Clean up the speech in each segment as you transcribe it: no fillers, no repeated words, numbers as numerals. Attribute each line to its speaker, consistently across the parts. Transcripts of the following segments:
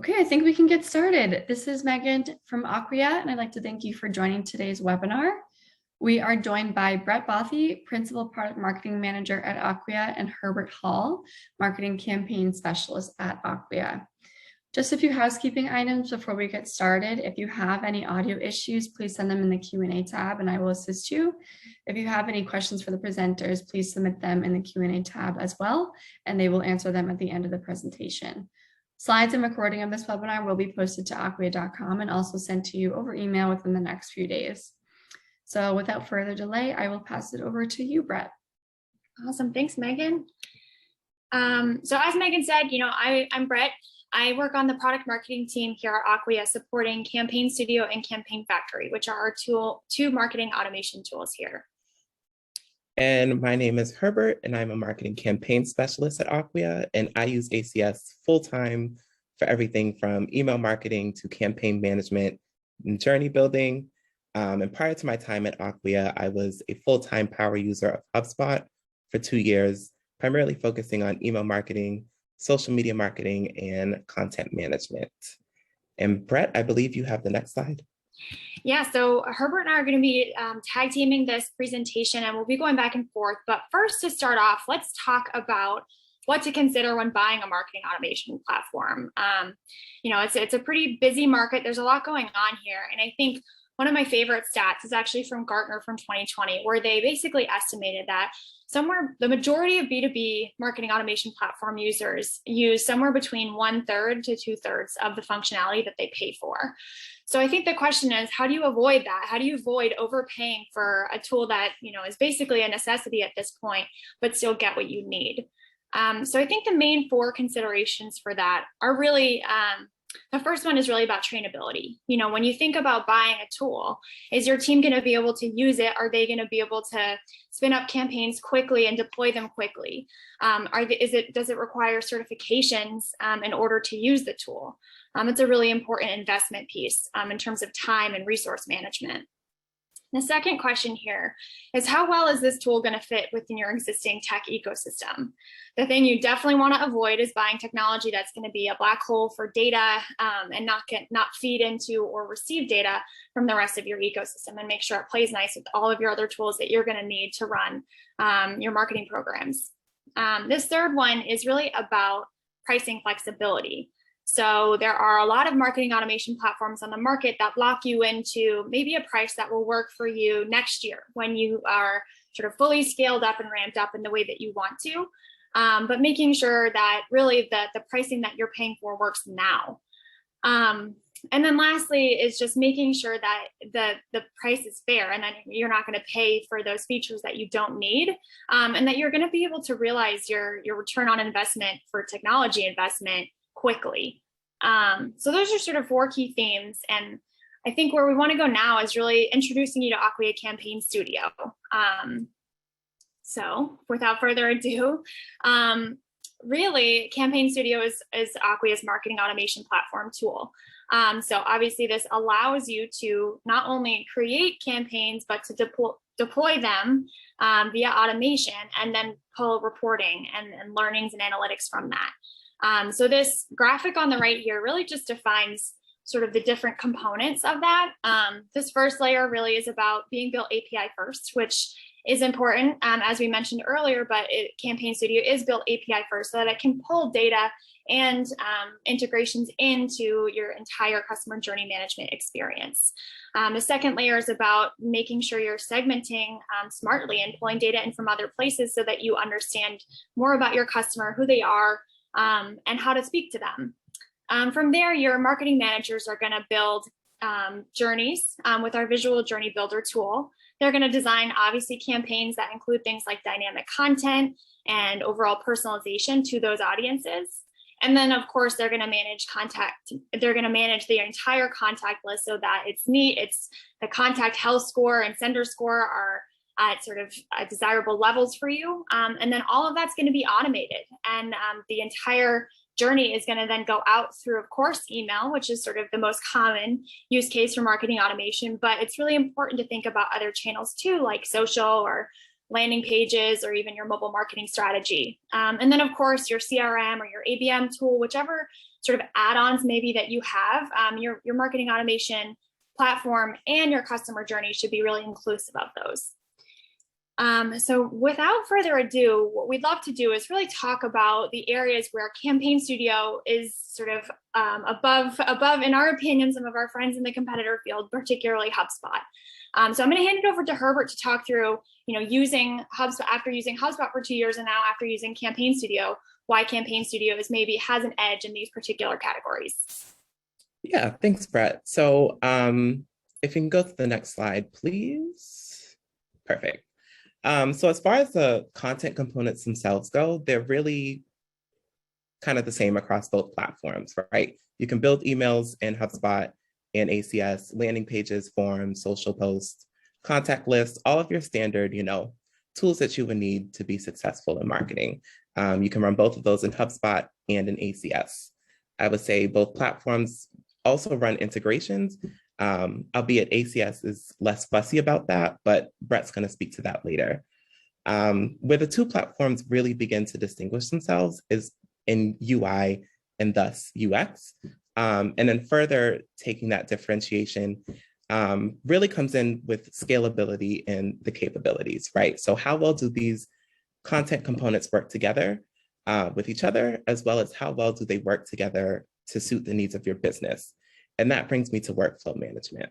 Speaker 1: Okay, I think we can get started. This is Megan from Acquia, and I'd like to thank you for joining today's webinar. We are joined by Brett Bothy, Principal Product Marketing Manager at Acquia, and Herbert Hall, Marketing Campaign Specialist at Acquia. Just a few housekeeping items before we get started. If you have any audio issues, please send them in the Q&A tab and I will assist you. If you have any questions for the presenters, please submit them in the Q&A tab as well, and they will answer them at the end of the presentation. Slides and recording of this webinar will be posted to acquia.com and also sent to you over email within the next few days. So without further delay, I will pass it over to you, Brett.
Speaker 2: Awesome. Thanks, Megan. So as Megan said, I'm Brett. I work on the product marketing team here at Acquia, supporting Campaign Studio and Campaign Factory, which are our two marketing automation tools here.
Speaker 3: And my name is Herbert, and I'm a marketing campaign specialist at Acquia, and I use ACS full-time for everything from email marketing to campaign management and journey building. And prior to my time at Acquia, I was a full-time power user of Hubspot for 2 years, primarily focusing on email marketing, social media marketing, and content management. And Brett, I believe you have the next slide.
Speaker 2: Yeah, so Herbert and I are going to be tag teaming this presentation, and we'll be going back and forth. But first, to start off, let's talk about what to consider when buying a marketing automation platform. It's a pretty busy market. There's a lot going on here. And I think one of my favorite stats is actually from Gartner from 2020, where they basically estimated that the majority of B2B marketing automation platform users use somewhere between 1/3 to 2/3 of the functionality that they pay for. So I think the question is, how do you avoid that? How do you avoid overpaying for a tool that is basically a necessity at this point, but still get what you need? So I think the main 4 considerations for that are really, the first one is really about trainability. When you think about buying a tool, is your team going to be able to use it? Are they going to be able to spin up campaigns quickly and deploy them quickly? Does it require certifications in order to use the tool? It's a really important investment piece in terms of time and resource management. The second question here is, how well is this tool going to fit within your existing tech ecosystem? The thing you definitely want to avoid is buying technology that's going to be a black hole for data and not feed into or receive data from the rest of your ecosystem, and make sure it plays nice with all of your other tools that you're going to need to run your marketing programs. This third one is really about pricing flexibility. So there are a lot of marketing automation platforms on the market that lock you into maybe a price that will work for you next year when you are sort of fully scaled up and ramped up in the way that you want to, but making sure that really the pricing that you're paying for works now. And then lastly is just making sure that the price is fair and that you're not going to pay for those features that you don't need, and that you're going to be able to realize your return on investment for technology investment quickly. So those are sort of 4 key themes. And I think where we want to go now is really introducing you to Acquia Campaign Studio. So without further ado, really Campaign Studio is Acquia's marketing automation platform tool. So obviously this allows you to not only create campaigns, but to deploy them via automation and then pull reporting and learnings and analytics from that. So this graphic on the right here really just defines sort of the different components of that. This first layer really is about being built API first, which is important, as we mentioned earlier, but Campaign Studio is built API first so that it can pull data and integrations into your entire customer journey management experience. The second layer is about making sure you're segmenting smartly and pulling data in from other places so that you understand more about your customer, who they are, and how to speak to them. From there, your marketing managers are going to build journeys with our visual journey builder tool. They're going to design obviously campaigns that include things like dynamic content and overall personalization to those audiences. And then of course, they're going to manage they're going to manage the entire contact list so that it's neat. It's the contact health score and sender score are at sort of desirable levels for you. And then all of that's going to be automated. And the entire journey is going to then go out through, of course, email, which is sort of the most common use case for marketing automation. But it's really important to think about other channels too, like social or landing pages, or even your mobile marketing strategy. And then, of course, your CRM or your ABM tool, whichever sort of add-ons maybe that you have. Your marketing automation platform and your customer journey should be really inclusive of those. So without further ado, what we'd love to do is really talk about the areas where Campaign Studio is sort of above, in our opinion, some of our friends in the competitor field, particularly HubSpot. So I'm going to hand it over to Herbert to talk through, using HubSpot after using HubSpot for 2 years, and now after using Campaign Studio, why Campaign Studio has an edge in these particular categories.
Speaker 3: Yeah, thanks, Brett. So if you can go to the next slide, please. Perfect. So as far as the content components themselves go, they're really kind of the same across both platforms, right? You can build emails in HubSpot and ACS, landing pages, forms, social posts, contact lists, all of your standard, tools that you would need to be successful in marketing. You can run both of those in HubSpot and in ACS. I would say both platforms also run integrations, albeit ACS is less fussy about that, but Brett's going to speak to that later. Where the two platforms really begin to distinguish themselves is in UI and thus UX. And then further taking that differentiation really comes in with scalability and the capabilities, right? So how well do these content components work together with each other, as well as how well do they work together to suit the needs of your business? And that brings me to workflow management.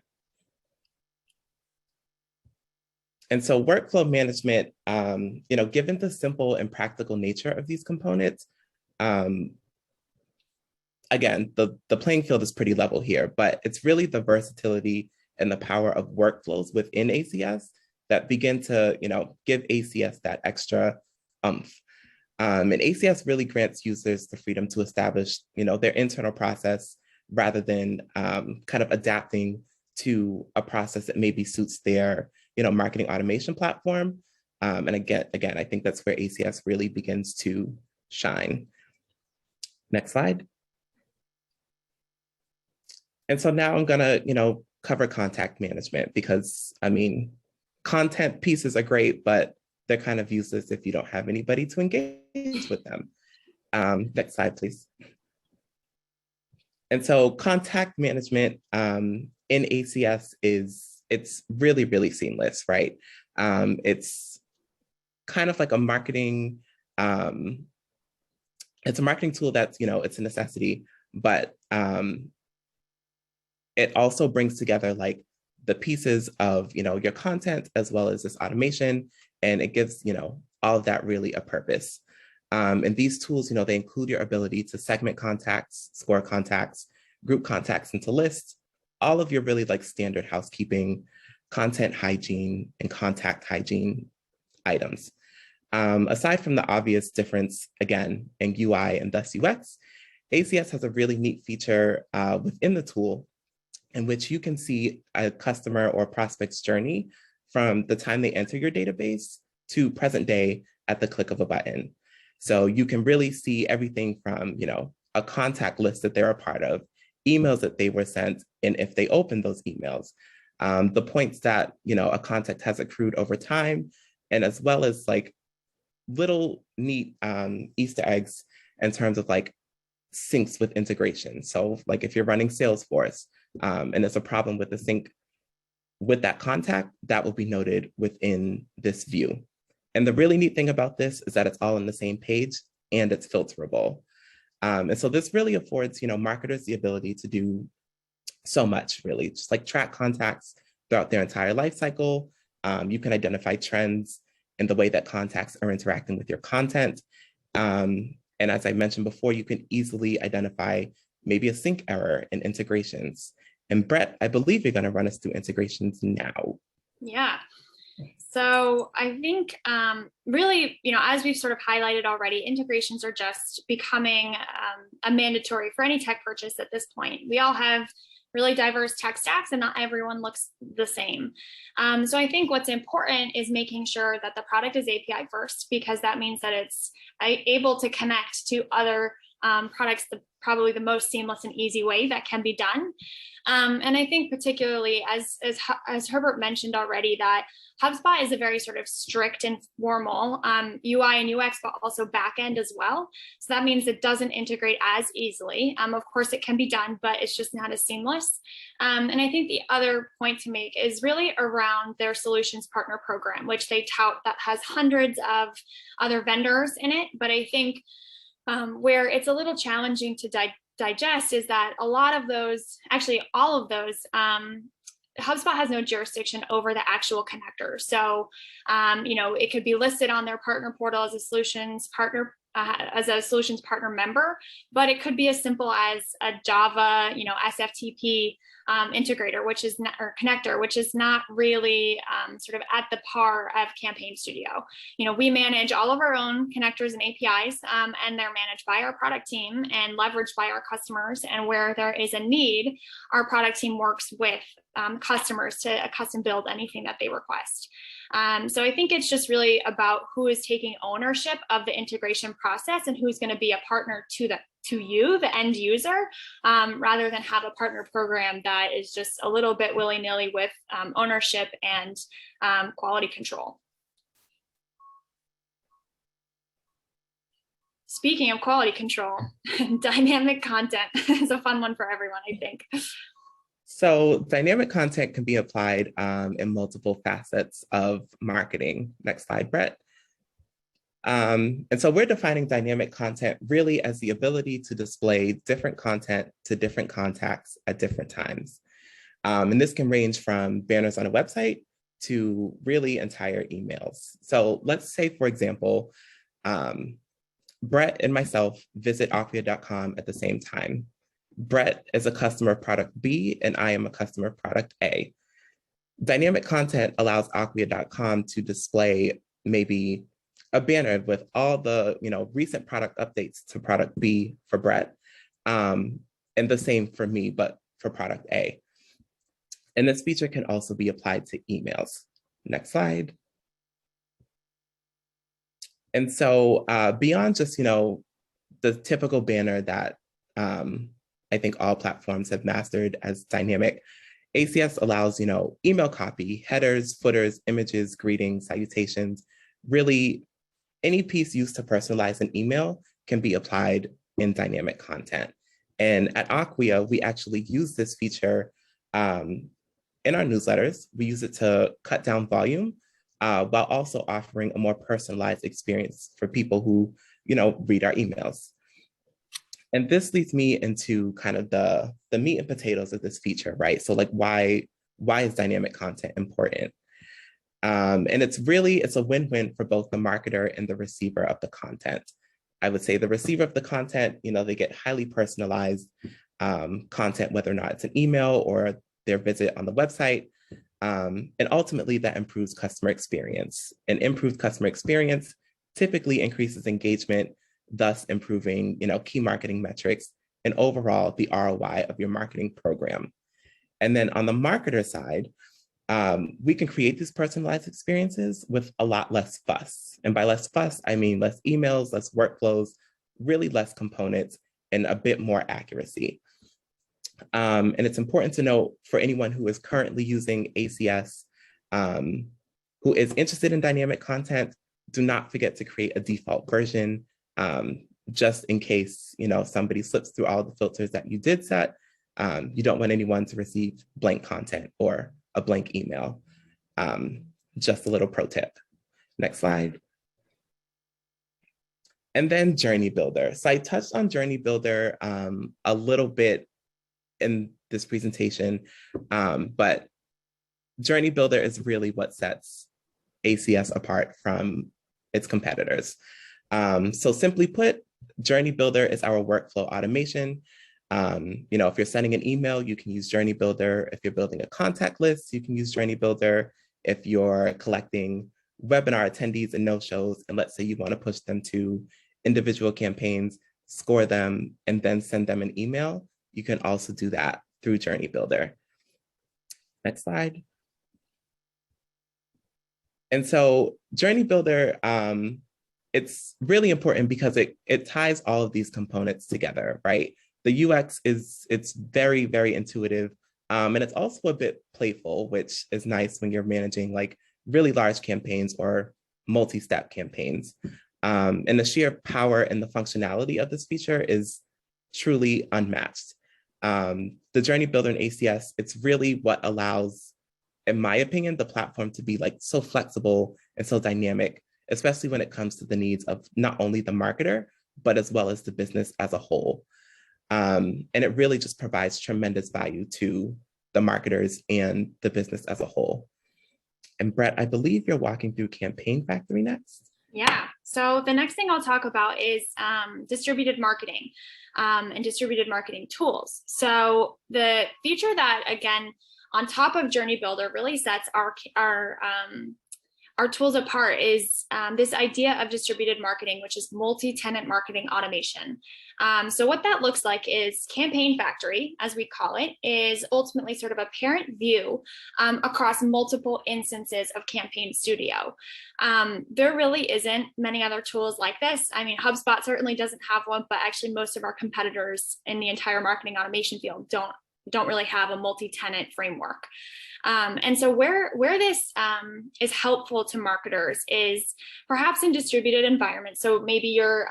Speaker 3: And so workflow management, given the simple and practical nature of these components, again, the playing field is pretty level here, but it's really the versatility and the power of workflows within ACS that begin to, give ACS that extra oomph. And ACS really grants users the freedom to establish, their internal process rather than kind of adapting to a process that maybe suits their, marketing automation platform. And again, I think that's where ACS really begins to shine. Next slide. And so now I'm gonna, cover contact management because, content pieces are great, but they're kind of useless if you don't have anybody to engage with them. Next slide, please. And so contact management in ACS it's really, really seamless, right? It's kind of like a marketing, it's a marketing tool that's, it's a necessity, but it also brings together like the pieces of, your content as well as this automation, and it gives, all of that really a purpose. And these tools, they include your ability to segment contacts, score contacts, group contacts into lists, all of your really like standard housekeeping, content hygiene, and contact hygiene items. Aside from the obvious difference, again, in UI and thus UX, ACS has a really neat feature within the tool in which you can see a customer or prospect's journey from the time they enter your database to present day at the click of a button. So you can really see everything from, a contact list that they're a part of, emails that they were sent, and if they open those emails, the points that, a contact has accrued over time, and as well as like little neat Easter eggs in terms of like syncs with integration. So like if you're running Salesforce and there's a problem with the sync with that contact, that will be noted within this view. And the really neat thing about this is that it's all on the same page and it's filterable. And so this really affords, marketers the ability to do so much, really, just like track contacts throughout their entire life cycle. You can identify trends in the way that contacts are interacting with your content. And as I mentioned before, you can easily identify maybe a sync error in integrations. And Brett, I believe you're going to run us through integrations now.
Speaker 2: Yeah. So I think really, as we've sort of highlighted already, integrations are just becoming a mandatory for any tech purchase at this point. We all have really diverse tech stacks and not everyone looks the same. So I think what's important is making sure that the product is API first, because that means that it's able to connect to other products probably the most seamless and easy way that can be done. And I think particularly as Herbert mentioned already, that HubSpot is a very sort of strict and formal UI and UX, but also backend as well. So that means it doesn't integrate as easily. Of course, it can be done, but it's just not as seamless. And I think the other point to make is really around their solutions partner program, which they tout that has hundreds of other vendors in it. But I think where it's a little challenging to digest is that a lot of those, actually all of those, HubSpot has no jurisdiction over the actual connector. So, it could be listed on their partner portal as a solutions partner member, but it could be as simple as a Java, SFTP integrator, which is not, or connector, which is not really sort of at the par of Campaign Studio. We manage all of our own connectors and APIs, and they're managed by our product team and leveraged by our customers. And where there is a need, our product team works with customers to custom build anything that they request. So I think it's just really about who is taking ownership of the integration process and who's going to be a partner to you, the end user, rather than have a partner program that is just a little bit willy-nilly with ownership and quality control. Speaking of quality control, dynamic content is a fun one for everyone, I think.
Speaker 3: So dynamic content can be applied in multiple facets of marketing. Next slide, Brett. And so we're defining dynamic content really as the ability to display different content to different contacts at different times. And this can range from banners on a website to really entire emails. So let's say, for example, Brett and myself visit Acquia.com at the same time. Brett is a customer of product B and I am a customer of product A. Dynamic content allows Acquia.com to display maybe a banner with all the recent product updates to product B for Brett, and the same for me, but for product A. And this feature can also be applied to emails. Next slide. And so beyond just the typical banner that I think all platforms have mastered as dynamic, ACS allows email copy, headers, footers, images, greetings, salutations. Really, any piece used to personalize an email can be applied in dynamic content. And at Acquia, we actually use this feature in our newsletters. We use it to cut down volume while also offering a more personalized experience for people who read our emails. And this leads me into kind of the meat and potatoes of this feature, right? So like why is dynamic content important? And it's a win-win for both the marketer and the receiver of the content. I would say the receiver of the content, they get highly personalized content, whether or not it's an email or their visit on the website. And ultimately that improves customer experience. And improved customer experience typically increases engagement, thus improving key marketing metrics and overall the ROI of your marketing program. And then on the marketer side, we can create these personalized experiences with a lot less fuss. And by less fuss, I mean less emails, less workflows, really less components, and a bit more accuracy. And it's important to note for anyone who is currently using ACS, who is interested in dynamic content, do not forget to create a default version just in case somebody slips through all the filters that you did set. You don't want anyone to receive blank content or a blank email. Just a little pro tip. Next slide. And then Journey Builder. So I touched on Journey Builder a little bit in this presentation, but Journey Builder is really what sets ACS apart from its competitors. So simply put, Journey Builder is our workflow automation. If you're sending an email, you can use Journey Builder. If you're building a contact list, you can use Journey Builder. If you're collecting webinar attendees and no-shows, and let's say you want to push them to individual campaigns, score them, and then send them an email, you can also do that through Journey Builder. Next slide. And so Journey Builder it's really important because it ties all of these components together, right? The UX it's very, very intuitive. And it's also a bit playful, which is nice when you're managing like really large campaigns or multi-step campaigns. And the sheer power and the functionality of this feature is truly unmatched. The Journey Builder in ACS, it's really what allows, in my opinion, the platform to be like so flexible and so dynamic, especially when it comes to the needs of not only the marketer, but as well as the business as a whole. And it really just provides tremendous value to the marketers and the business as a whole. And Brett, I believe you're walking through Campaign Factory next.
Speaker 2: Yeah, so the next thing I'll talk about is distributed marketing and distributed marketing tools. So the feature that, again, on top of Journey Builder really sets our tools apart is this idea of distributed marketing, which is multi-tenant marketing automation. So what that looks like is Campaign Factory, as we call it, is ultimately sort of a parent view across multiple instances of Campaign Studio. There really isn't many other tools like this. I mean, HubSpot certainly doesn't have one, but actually most of our competitors in the entire marketing automation field don't really have a multi-tenant framework. And so where this is helpful to marketers is perhaps in distributed environments. So maybe your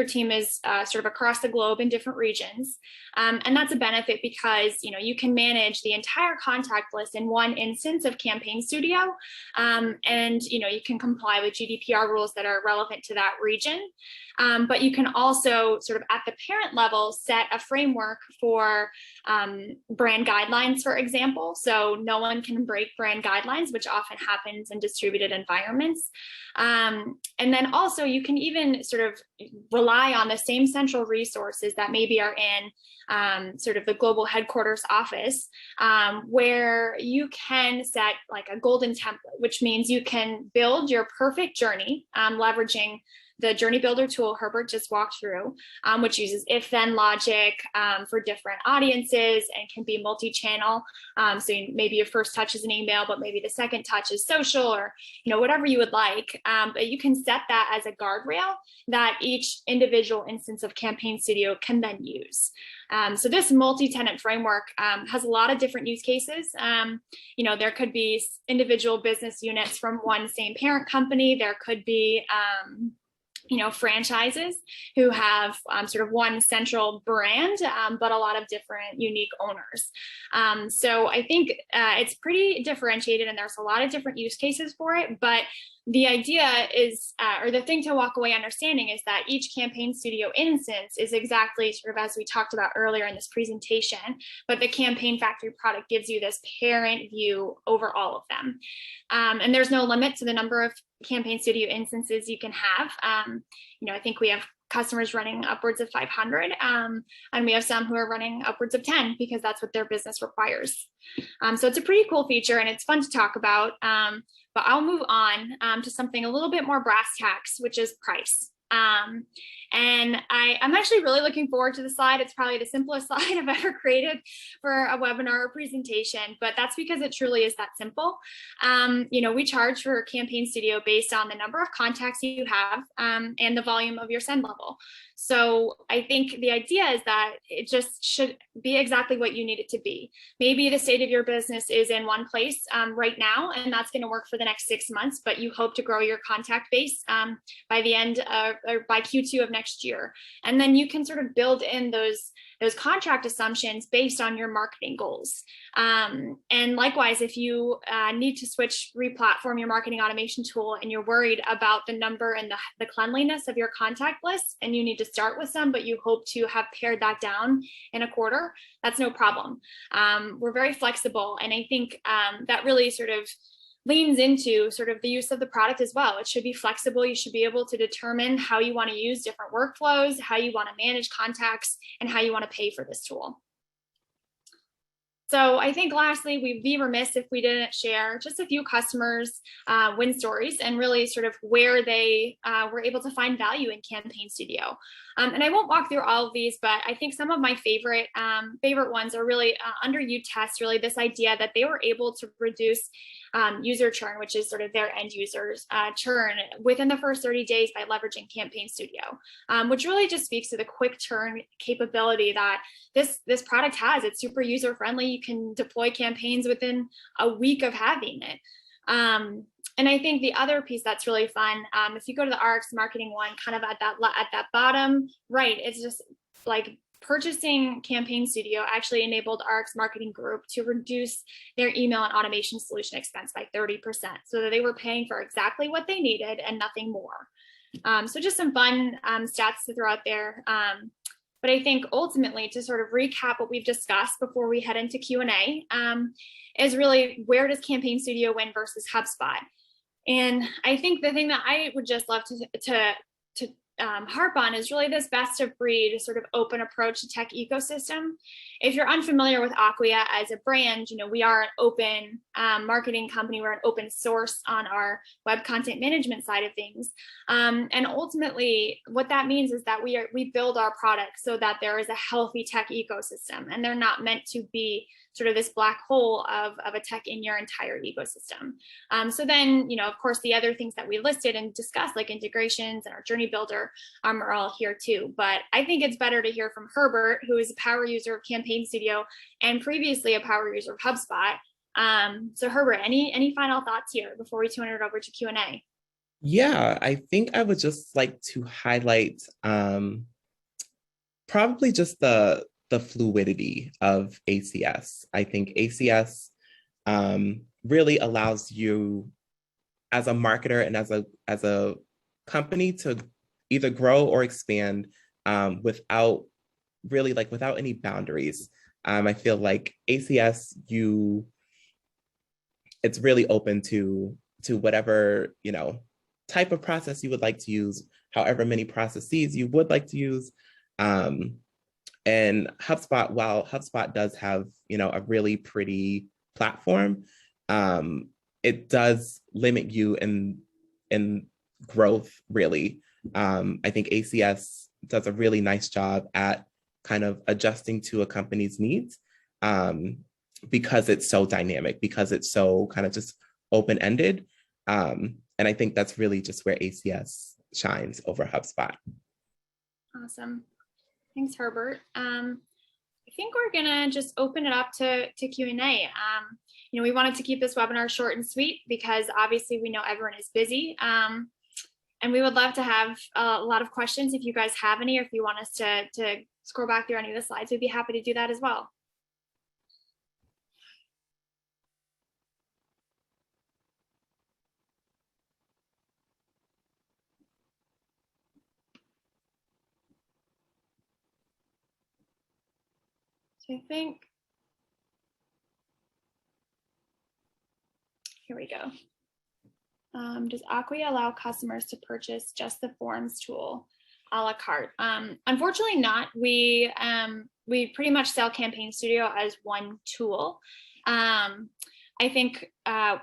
Speaker 2: team is sort of across the globe in different regions. And that's a benefit because, you can manage the entire contact list in one instance of Campaign Studio. And, you can comply with GDPR rules that are relevant to that region. But you can also sort of at the parent level set a framework for brand guidelines, for example. So no one can break brand guidelines, which often happens in distributed environments. And then also you can even sort of rely on the same central resources that maybe are in sort of the global headquarters office, where you can set like a golden template, which means you can build your perfect journey, leveraging the Journey Builder tool Herbert just walked through, which uses if-then logic for different audiences and can be multi-channel. So maybe your first touch is an email, but maybe the second touch is social, or whatever you would like. But you can set that as a guardrail that each individual instance of Campaign Studio can then use. So this multi-tenant framework has a lot of different use cases. There could be individual business units from one same parent company. There could be franchises who have sort of one central brand, but a lot of different unique owners. So I think it's pretty differentiated and there's a lot of different use cases for it. But the idea is, or the thing to walk away understanding is that each Campaign Studio instance is exactly sort of as we talked about earlier in this presentation, but the Campaign Factory product gives you this parent view over all of them. And there's no limit to the number of Campaign Studio instances you can have. I think we have customers running upwards of 500, and we have some who are running upwards of 10 because that's what their business requires. So it's a pretty cool feature and it's fun to talk about, but I'll move on to something a little bit more brass tacks, which is price. And I'm actually really looking forward to the slide. It's probably the simplest slide I've ever created for a webinar or presentation, but that's because it truly is that simple. We charge for Campaign Studio based on the number of contacts you have and the volume of your send level. So I think the idea is that it just should be exactly what you need it to be. Maybe the state of your business is in one place right now, and that's going to work for the next 6 months, but you hope to grow your contact base by the end or by Q2 of next year. And then you can sort of build in those contract assumptions based on your marketing goals. And likewise, if you need to re-platform your marketing automation tool and you're worried about the number and the cleanliness of your contact list, and you need to start with some, but you hope to have pared that down in a quarter, that's no problem. We're very flexible. And I think that really sort of leans into sort of the use of the product as well. It should be flexible. You should be able to determine how you want to use different workflows, how you want to manage contacts, and how you want to pay for this tool. So I think lastly, we'd be remiss if we didn't share just a few customers' win stories and really sort of where they were able to find value in Campaign Studio. And I won't walk through all of these, but I think some of my favorite ones are really under U-Test, really this idea that they were able to reduce user churn, which is sort of their end users churn within the first 30 days by leveraging Campaign Studio, which really just speaks to the quick turn capability that this product has. It's super user friendly. You can deploy campaigns within a week of having it. And I think the other piece that's really fun, if you go to the RX marketing one, kind of at that bottom right, it's just like purchasing Campaign Studio actually enabled RX Marketing Group to reduce their email and automation solution expense by 30%, so that they were paying for exactly what they needed and nothing more. So just some fun stats to throw out there. But I think ultimately, to sort of recap what we've discussed before we head into Q&A, is really, where does Campaign Studio win versus HubSpot? And I think the thing that I would just love to harp on is really this best of breed sort of open approach to tech ecosystem. If you're unfamiliar with Acquia as a brand, we are an open marketing company. We're an open source on our web content management side of things. And ultimately, what that means is that we build our products so that there is a healthy tech ecosystem, and they're not meant to be sort of this black hole of a tech in your entire ecosystem. So then, of course, the other things that we listed and discussed, like integrations and our journey builder, are all here too. But I think it's better to hear from Herbert, who is a power user of Campaign Studio and previously a power user of HubSpot. So Herbert, any final thoughts here before we turn it over to Q&A?
Speaker 3: Yeah, I think I would just like to highlight probably just the fluidity of ACS. I think ACS really allows you as a marketer and as a company to either grow or expand without any boundaries. I feel like ACS, it's really open to whatever type of process you would like to use, however many processes you would like to use. And HubSpot, while HubSpot does have, a really pretty platform, it does limit you in growth, really. I think ACS does a really nice job at kind of adjusting to a company's needs because it's so dynamic, because it's so kind of just open-ended. And I think that's really just where ACS shines over HubSpot.
Speaker 2: Awesome. Thanks, Herbert. I think we're gonna just open it up to Q&A. We wanted to keep this webinar short and sweet because obviously we know everyone is busy. And we would love to have a lot of questions if you guys have any, or if you want us to scroll back through any of the slides, we'd be happy to do that as well. So I think, here we go. Does Acquia allow customers to purchase just the forms tool a la carte? Unfortunately not. We pretty much sell Campaign Studio as one tool. I think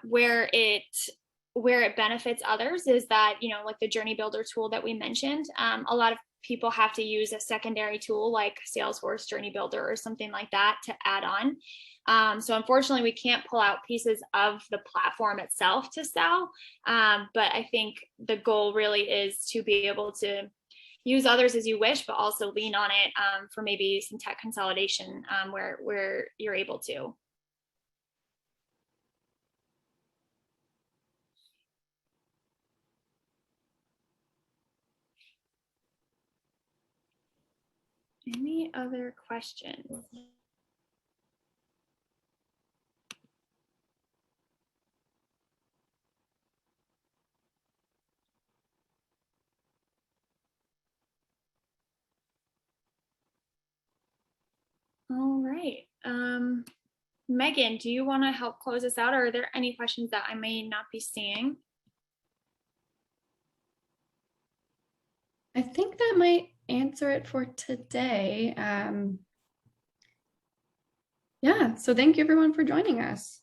Speaker 2: where it benefits others is that, like the journey builder tool that we mentioned, a lot of people have to use a secondary tool like Salesforce Journey Builder or something like that to add on. So unfortunately, we can't pull out pieces of the platform itself to sell. But I think the goal really is to be able to use others as you wish, but also lean on it for maybe some tech consolidation where you're able to. Any other questions? All right. Megan, do you want to help close us out, or are there any questions that I may not be seeing?
Speaker 1: I think that might answer it for today. Yeah, so thank you everyone for joining us.